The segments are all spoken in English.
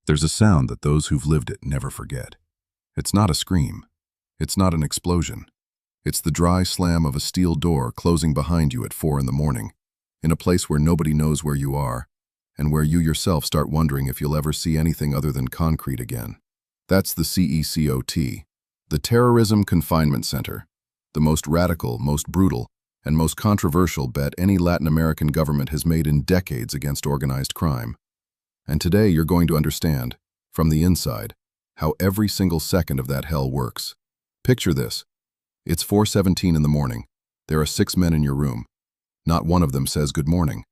There's a sound that those who've lived it never forget. It's not a scream. It's not an explosion. It's the dry slam of a steel door closing behind you at 4 in the morning, in a place where nobody knows where you are, and where you yourself start wondering if you'll ever see anything other than concrete again. That's the CECOT, the Terrorism Confinement Center, the most radical, most brutal, and most controversial bet any Latin American government has made in decades against organized crime. And today you're going to understand, from the inside, how every single second of that hell works. Picture this. It's 4:17 in the morning. There are 6 men in your room. Not one of them says good morning.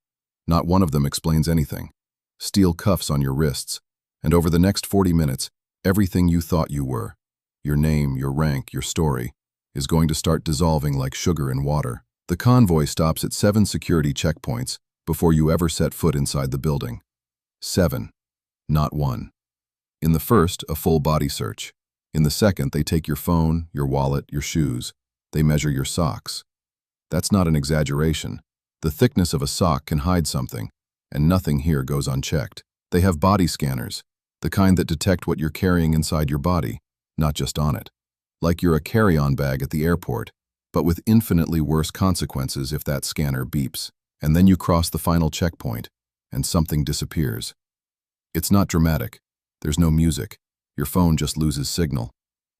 Not one of them explains anything. Steel cuffs on your wrists, and over the next 40 minutes, everything you thought you were, your name, your rank, your story, is going to start dissolving like sugar in water. The convoy stops at 7 security checkpoints before you ever set foot inside the building. 7, not 1. In the first, a full body search. In the second, they take your phone, your wallet, your shoes. They measure your socks. That's not an exaggeration. The thickness of a sock can hide something, and nothing here goes unchecked. They have body scanners, the kind that detect what you're carrying inside your body, not just on it. Like you're a carry-on bag at the airport, but with infinitely worse consequences if that scanner beeps. And then you cross the final checkpoint, and something disappears. It's not dramatic. There's no music. Your phone just loses signal.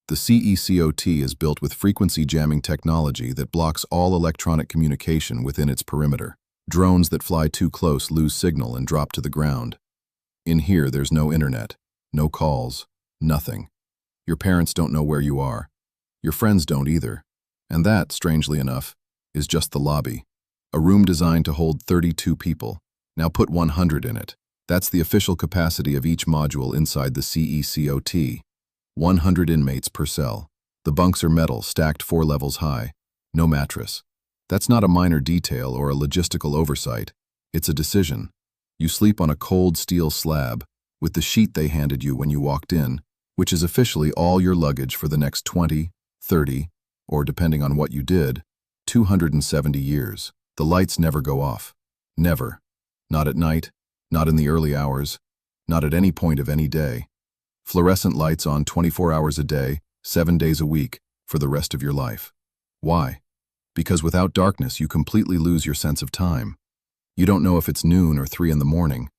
The CECOT is built with frequency jamming technology that blocks all electronic communication within its perimeter. Drones that fly too close lose signal and drop to the ground. In here, there's no internet, no calls, nothing. Your parents don't know where you are. Your friends don't either. And that, strangely enough, is just the lobby. A room designed to hold 32 people. Now put 100 in it. That's the official capacity of each module inside the CECOT. 100 inmates per cell. The bunks are metal, stacked 4 levels high. No mattress. That's not a minor detail or a logistical oversight. It's a decision. You sleep on a cold steel slab, with the sheet they handed you when you walked in, which is officially all your luggage for the next 20, 30, or depending on what you did, 270 years. The lights never go off. Never. Not at night, not in the early hours, not at any point of any day. Fluorescent lights on 24 hours a day, 7 days a week, for the rest of your life. Why? Because without darkness you completely lose your sense of time. You don't know if it's noon or 3 in the morning.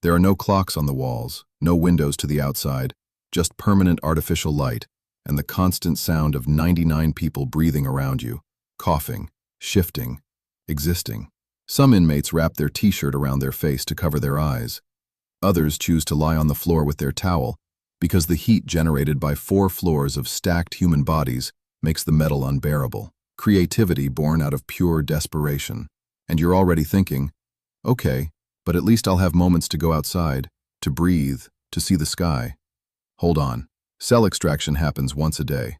There are no clocks on the walls, no windows to the outside, just permanent artificial light, and the constant sound of 99 people breathing around you, coughing, shifting, existing. Some inmates wrap their t-shirt around their face to cover their eyes. Others choose to lie on the floor with their towel because the heat generated by 4 floors of stacked human bodies makes the metal unbearable. Creativity born out of pure desperation. And you're already thinking, okay, but at least I'll have moments to go outside, to breathe, to see the sky. Hold on. Cell extraction happens once a day.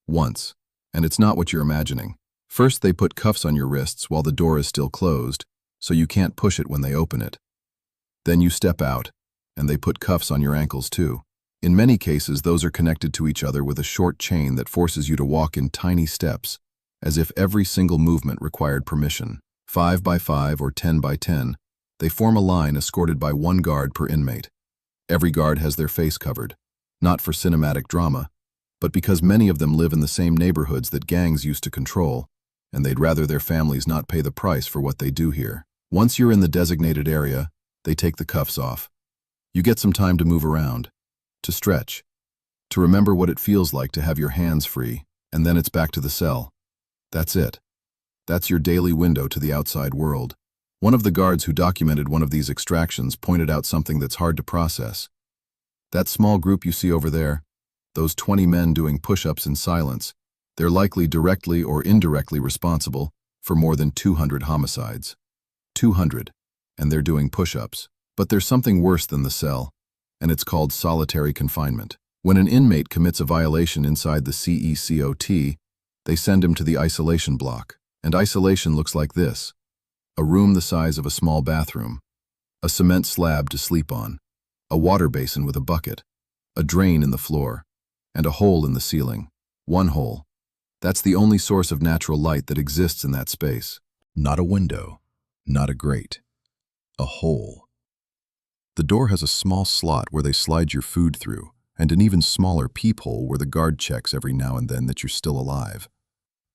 Once. And it's not what you're imagining. First, they put cuffs on your wrists while the door is still closed, so you can't push it when they open it. Then you step out, and they put cuffs on your ankles too. In many cases, those are connected to each other with a short chain that forces you to walk in tiny steps, as if every single movement required permission. 5 by 5 or 10 by 10, they form a line escorted by 1 guard per inmate. Every guard has their face covered, not for cinematic drama, but because many of them live in the same neighborhoods that gangs used to control, and they'd rather their families not pay the price for what they do here. Once you're in the designated area, they take the cuffs off. You get some time to move around, to stretch, to remember what it feels like to have your hands free, and then it's back to the cell. That's it. That's your daily window to the outside world. One of the guards who documented one of these extractions pointed out something that's hard to process. That small group you see over there, those 20 men doing push-ups in silence, they're likely directly or indirectly responsible for more than 200 homicides. 200, and they're doing push-ups. But there's something worse than the cell, and it's called solitary confinement. When an inmate commits a violation inside the CECOT, they send him to the isolation block. And isolation looks like this: a room the size of a small bathroom, a cement slab to sleep on, a water basin with a bucket, a drain in the floor, and a hole in the ceiling. 1 hole. That's the only source of natural light that exists in that space. Not a window, not a grate. A hole. The The door has a small slot where they slide your food through, and an even smaller peephole where the guard checks every now and then that you're still alive.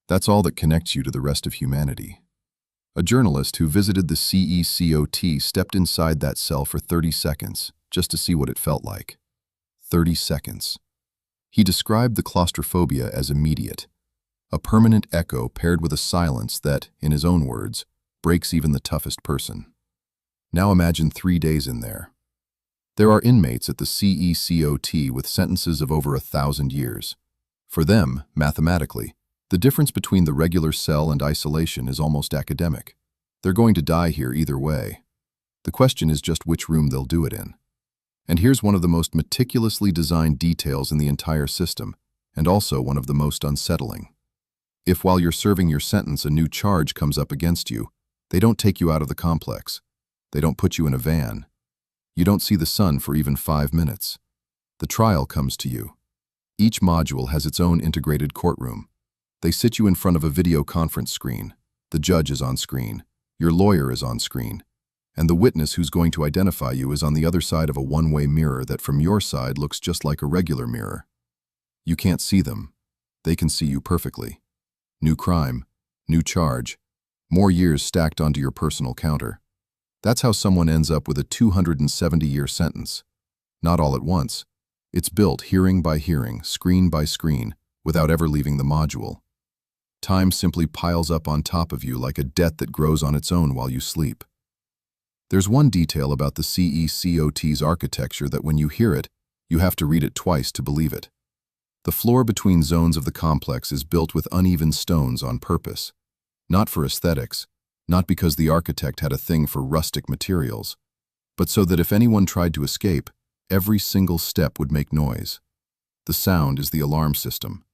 That's all that connects you to the rest of humanity. A journalist who visited the CECOT stepped inside that cell for 30 seconds, just to see what it felt like. 30 seconds. He described the claustrophobia as immediate, a permanent echo paired with a silence that, in his own words, breaks even the toughest person. Now imagine 3 days in there. There are inmates at the CECOT with sentences of over 1,000 years. For them, mathematically, the difference between the regular cell and isolation is almost academic. They're going to die here either way. The question is just which room they'll do it in. And here's one of the most meticulously designed details in the entire system, and also one of the most unsettling. If while you're serving your sentence a new charge comes up against you, they don't take you out of the complex. They don't put you in a van. You don't see the sun for even 5 minutes. The trial comes to you. Each module has its own integrated courtroom. They sit you in front of a video conference screen. The judge is on screen. Your lawyer is on screen. And the witness who's going to identify you is on the other side of a one-way mirror that from your side looks just like a regular mirror. You can't see them. They can see you perfectly. New crime, new charge, more years stacked onto your personal counter. That's how someone ends up with a 270-year sentence. Not all at once. It's built hearing by hearing, screen by screen, without ever leaving the module. Time simply piles up on top of you like a debt that grows on its own while you sleep. There's one detail about the CECOT's architecture that when you hear it, you have to read it twice to believe it. The floor between zones of the complex is built with uneven stones on purpose. Not for aesthetics, not because the architect had a thing for rustic materials, but so that if anyone tried to escape, every single step would make noise. The sound is the alarm system.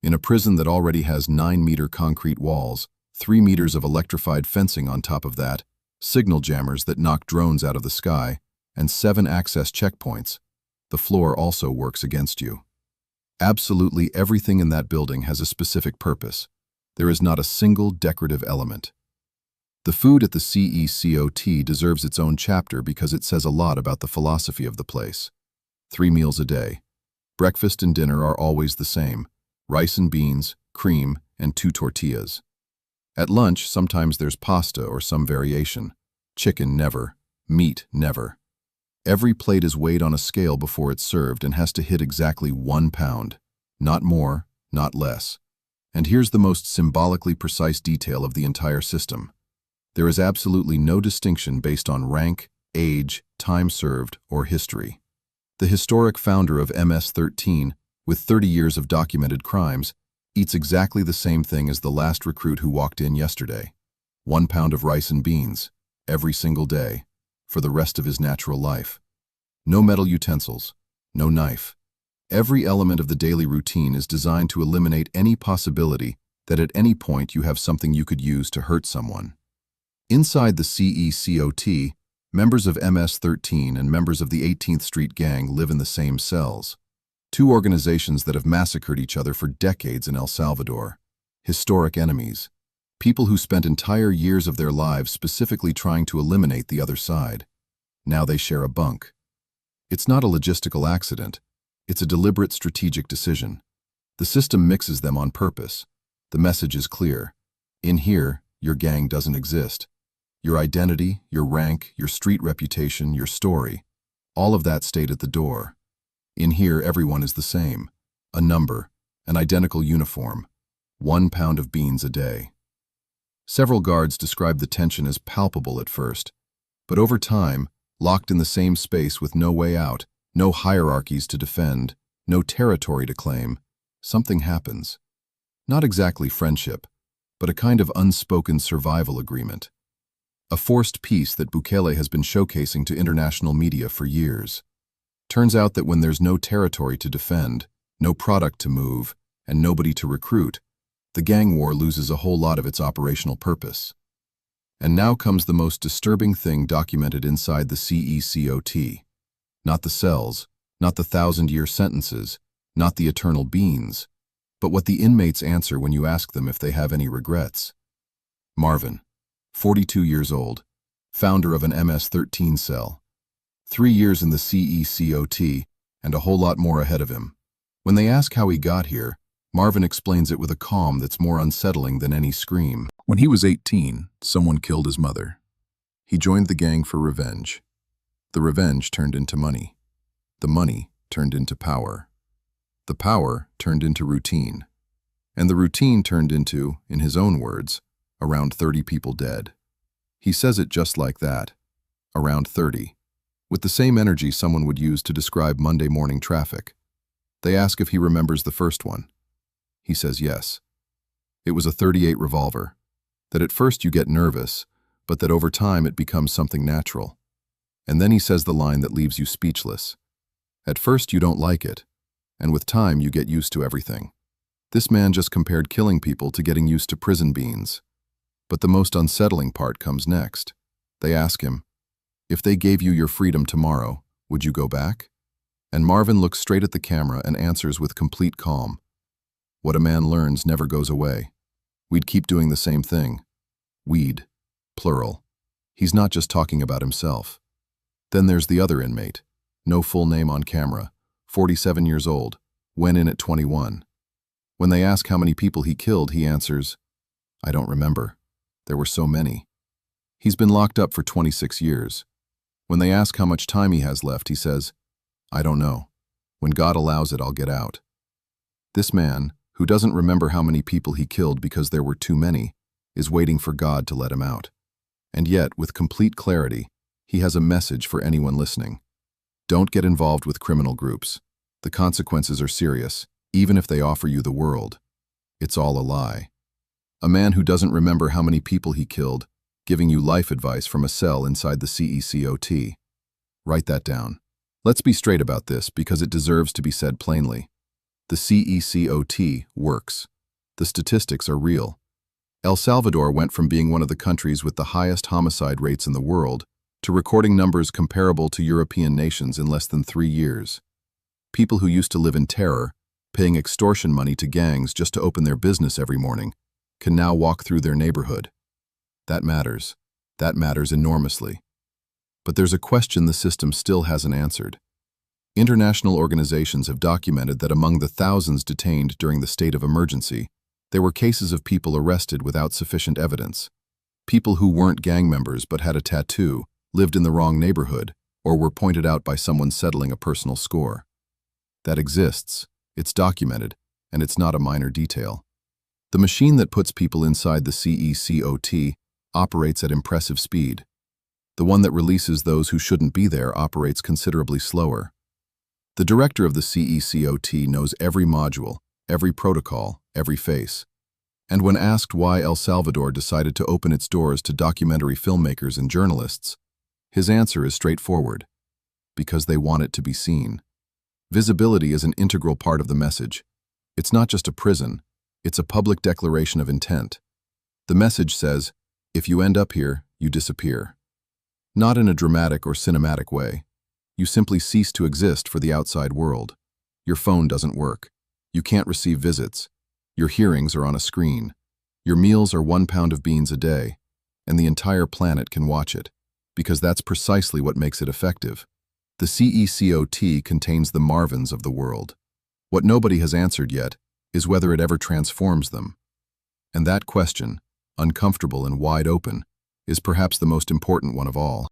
In a prison that already has 9-meter concrete walls, 3 meters of electrified fencing on top of that, signal jammers that knock drones out of the sky, and 7 access checkpoints, the floor also works against you. Absolutely everything in that building has a specific purpose. There is not a single decorative element. The food at the CECOT deserves its own chapter because it says a lot about the philosophy of the place. 3 meals a day. Breakfast and dinner are always the same: rice and beans, cream, and 2 tortillas. At lunch, sometimes there's pasta or some variation. Chicken, never. Meat, never. Every plate is weighed on a scale before it's served and has to hit exactly 1 pound. Not more, not less. And here's the most symbolically precise detail of the entire system. There is absolutely no distinction based on rank, age, time served, or history. The historic founder of MS-13, with 30 years of documented crimes, eats exactly the same thing as the last recruit who walked in yesterday. 1 pound of rice and beans, every single day, for the rest of his natural life. No metal utensils, no knife. Every element of the daily routine is designed to eliminate any possibility that at any point you have something you could use to hurt someone. Inside the CECOT, members of MS-13 and members of the 18th Street Gang live in the same cells. 2 organizations that have massacred each other for decades in El Salvador. Historic enemies. People who spent entire years of their lives specifically trying to eliminate the other side. Now they share a bunk. It's not a logistical accident. It's a deliberate strategic decision. The system mixes them on purpose. The message is clear. In here, your gang doesn't exist. Your identity, your rank, your street reputation, your story, all of that stayed at the door. In here, everyone is the same. A number, an identical uniform. 1 pound of beans a day. Several guards described the tension as palpable at first, but over time, locked in the same space with no way out, no hierarchies to defend, no territory to claim, something happens. Not exactly friendship, but a kind of unspoken survival agreement. A forced peace that Bukele has been showcasing to international media for years. Turns out that when there's no territory to defend, no product to move, and nobody to recruit, the gang war loses a whole lot of its operational purpose. And now comes the most disturbing thing documented inside the CECOT. Not the cells, not the 1,000-year sentences, not the eternal beans, but what the inmates answer when you ask them if they have any regrets. Marvin, 42 years old, founder of an MS-13 cell. 3 years in the CECOT, and a whole lot more ahead of him. When they ask how he got here, Marvin explains it with a calm that's more unsettling than any scream. When he was 18, someone killed his mother. He joined the gang for revenge. The revenge turned into money. The money turned into power. The power turned into routine. And the routine turned into, in his own words, around 30 people dead. He says it just like that, around 30, with the same energy someone would use to describe Monday morning traffic. They ask if he remembers the first one. He says yes. It was a .38 revolver. That at first you get nervous, but that over time it becomes something natural. And then he says the line that leaves you speechless. At first you don't like it, and with time you get used to everything. This man just compared killing people to getting used to prison beans. But the most unsettling part comes next. They ask him, if they gave you your freedom tomorrow, would you go back? And Marvin looks straight at the camera and answers with complete calm. What a man learns never goes away. We'd keep doing the same thing. We'd, plural. He's not just talking about himself. Then there's the other inmate, no full name on camera, 47 years old, went in at 21. When they ask how many people he killed, he answers, I don't remember. There were so many. He's been locked up for 26 years. When they ask how much time he has left, he says, I don't know. When God allows it, I'll get out. This man, who doesn't remember how many people he killed because there were too many, is waiting for God to let him out. And yet, with complete clarity, he has a message for anyone listening. Don't get involved with criminal groups. The consequences are serious, even if they offer you the world. It's all a lie. A man who doesn't remember how many people he killed, giving you life advice from a cell inside the CECOT. Write that down. Let's be straight about this because it deserves to be said plainly. The CECOT works. The statistics are real. El Salvador went from being one of the countries with the highest homicide rates in the world to recording numbers comparable to European nations in less than 3 years. People who used to live in terror, paying extortion money to gangs just to open their business every morning, can now walk through their neighborhood. That matters. That matters enormously. But there's a question the system still hasn't answered. International organizations have documented that among the thousands detained during the state of emergency, there were cases of people arrested without sufficient evidence. People who weren't gang members but had a tattoo, lived in the wrong neighborhood, or were pointed out by someone settling a personal score. That exists, it's documented, and it's not a minor detail. The machine that puts people inside the CECOT operates at impressive speed. The one that releases those who shouldn't be there operates considerably slower. The director of the CECOT knows every module, every protocol, every face. And when asked why El Salvador decided to open its doors to documentary filmmakers and journalists, his answer is straightforward. Because they want it to be seen. Visibility is an integral part of the message. It's not just a prison, it's a public declaration of intent. The message says, if you end up here, you disappear. Not in a dramatic or cinematic way. You simply cease to exist for the outside world. Your phone doesn't work. You can't receive visits. Your hearings are on a screen. Your meals are 1 pound of beans a day, and the entire planet can watch it, because that's precisely what makes it effective. The CECOT contains the Marvins of the world. What nobody has answered yet is whether it ever transforms them. And that question, uncomfortable and wide open, is perhaps the most important one of all.